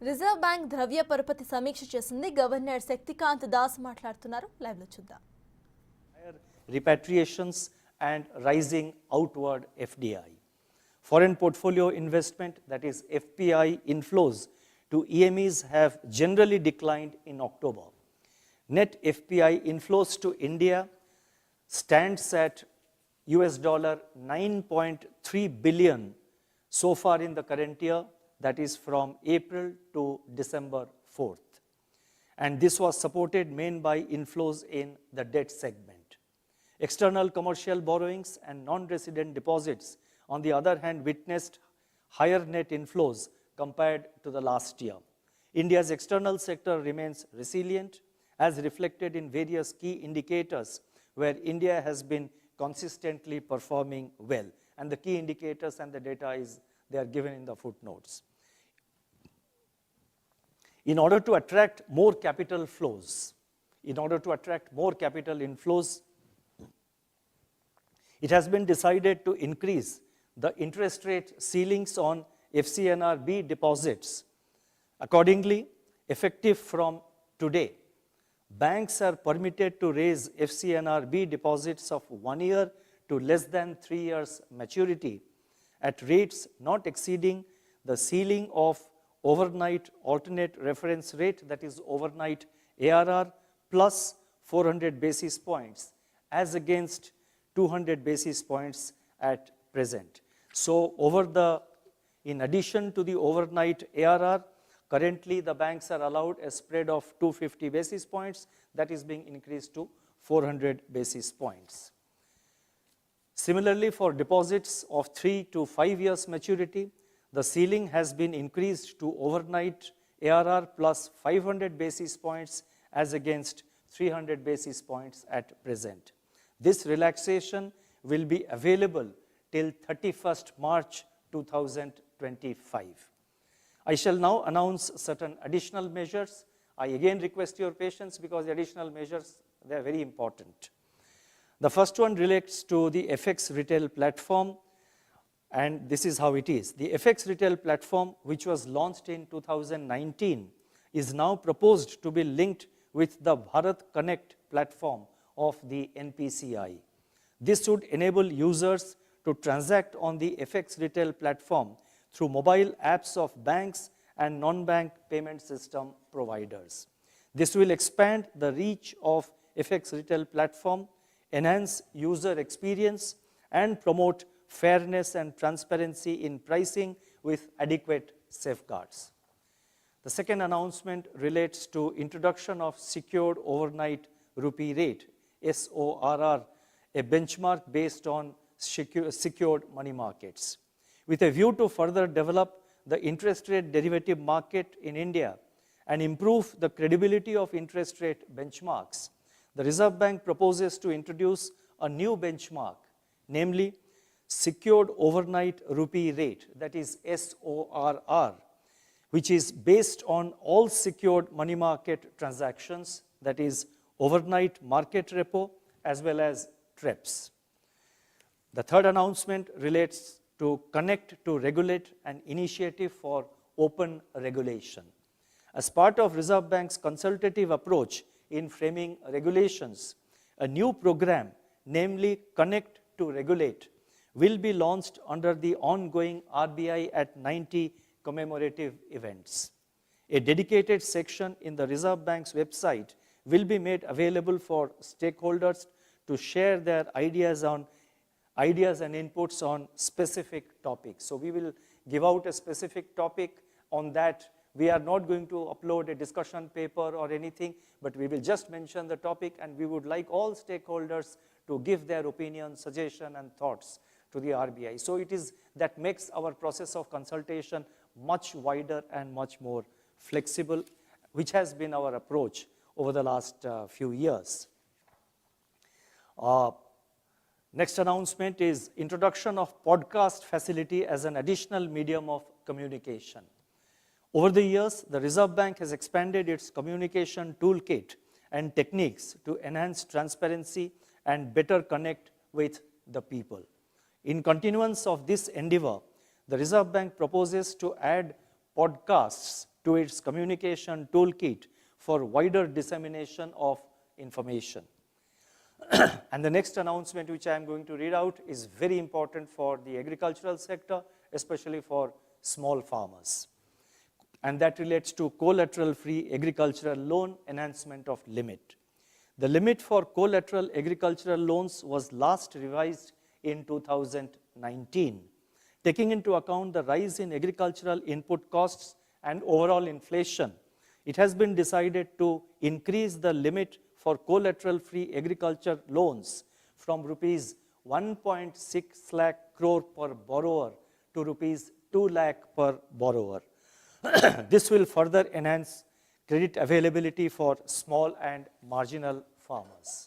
Reserve bank ద్రవ్య పరపతి సమీక్ష చేసింది. గవర్నర్ శక్తికాంత్ దాస్ మాట్లాడుతున్నారు. లైవ్ లో చూద్దాం. Repatriations and rising outward FDI. Foreign portfolio investment, that is FPI inflows to EMEs have generally declined in October. Net FPI inflows to India stands at US dollar 9.3 billion so far in the current year, that is from April to December 4th. And this was supported mainly by inflows in the debt segment. External commercial borrowings and non-resident deposits, on the other hand, witnessed higher net inflows compared to the last year. India's external sector remains resilient, as reflected in various key indicators where India has been consistently performing well. And the key indicators and the data they are given in the footnotes. In order to attract more capital flows, it has been decided to increase the interest rate ceilings on FCNRB deposits. Accordingly, effective from today, banks are permitted to raise FCNRB deposits of 1 year to less than 3 years maturity at rates not exceeding the ceiling of overnight alternate reference rate, that is overnight ARR, plus 400 basis points as against 200 basis points at present. So in addition to the overnight ARR, currently the banks are allowed a spread of 250 basis points, that is being increased to 400 basis points. Similarly, for deposits of 3 to 5 years maturity, the ceiling has been increased to overnight ARR plus 500 basis points as against 300 basis points at present. This relaxation will be available till 31st March 2025. I shall now announce certain additional measures. I again request your patience because the additional measures, they are very important. The first one relates to the FX retail platform, and this is how it is. The FX retail platform, which was launched in 2019, is now proposed to be linked with the Bharat Connect platform of the NPCI. This would enable users to transact on the FX retail platform through mobile apps of banks and non-bank payment system providers. This will expand the reach of FX retail platform, enhance user experience, and promote fairness and transparency in pricing with adequate safeguards. The second announcement relates to introduction of secured overnight rupee rate, SORR, a benchmark based on secured money markets. With a view to further develop the interest rate derivative market in India and improve the credibility of interest rate benchmarks, the Reserve Bank proposes to introduce a new benchmark, namely secured overnight rupee rate, that is SORR, which is based on all secured money market transactions, that is overnight market repo as well as TREPs. The third announcement relates to Connect to Regulate, an initiative for open regulation. As part of Reserve Bank's consultative approach in framing regulations, a new program, namely Connect to Regulate, will be launched under the ongoing RBI at 90 commemorative events. A dedicated section in the Reserve Bank's website will be made available for stakeholders to share their ideas and inputs on specific topics. So we will give out a specific topic on that. We are not going to upload a discussion paper or anything, but we will just mention the topic, and we would like all stakeholders to give their opinion, suggestion, and thoughts to the RBI. So it is that makes our process of consultation much wider and much more flexible, which has been our approach over the last few years. Next announcement is introduction of podcast facility as an additional medium of communication. Over the years, the Reserve Bank has expanded its communication toolkit and techniques to enhance transparency and better connect with the people. In continuance of this endeavor, the Reserve Bank proposes to add podcasts to its communication toolkit for wider dissemination of information. And the next announcement which I am going to read out is very important for the agricultural sector, especially for small farmers. And that relates to collateral-free agricultural loan enhancement of limit. The limit for collateral agricultural loans was last revised in 2019. Taking into account the rise in agricultural input costs and overall inflation, it has been decided to increase the limit for collateral-free agriculture loans from rupees 1.6 lakh crore per borrower to rupees 2 lakh per borrower. This will further enhance credit availability for small and marginal farmers.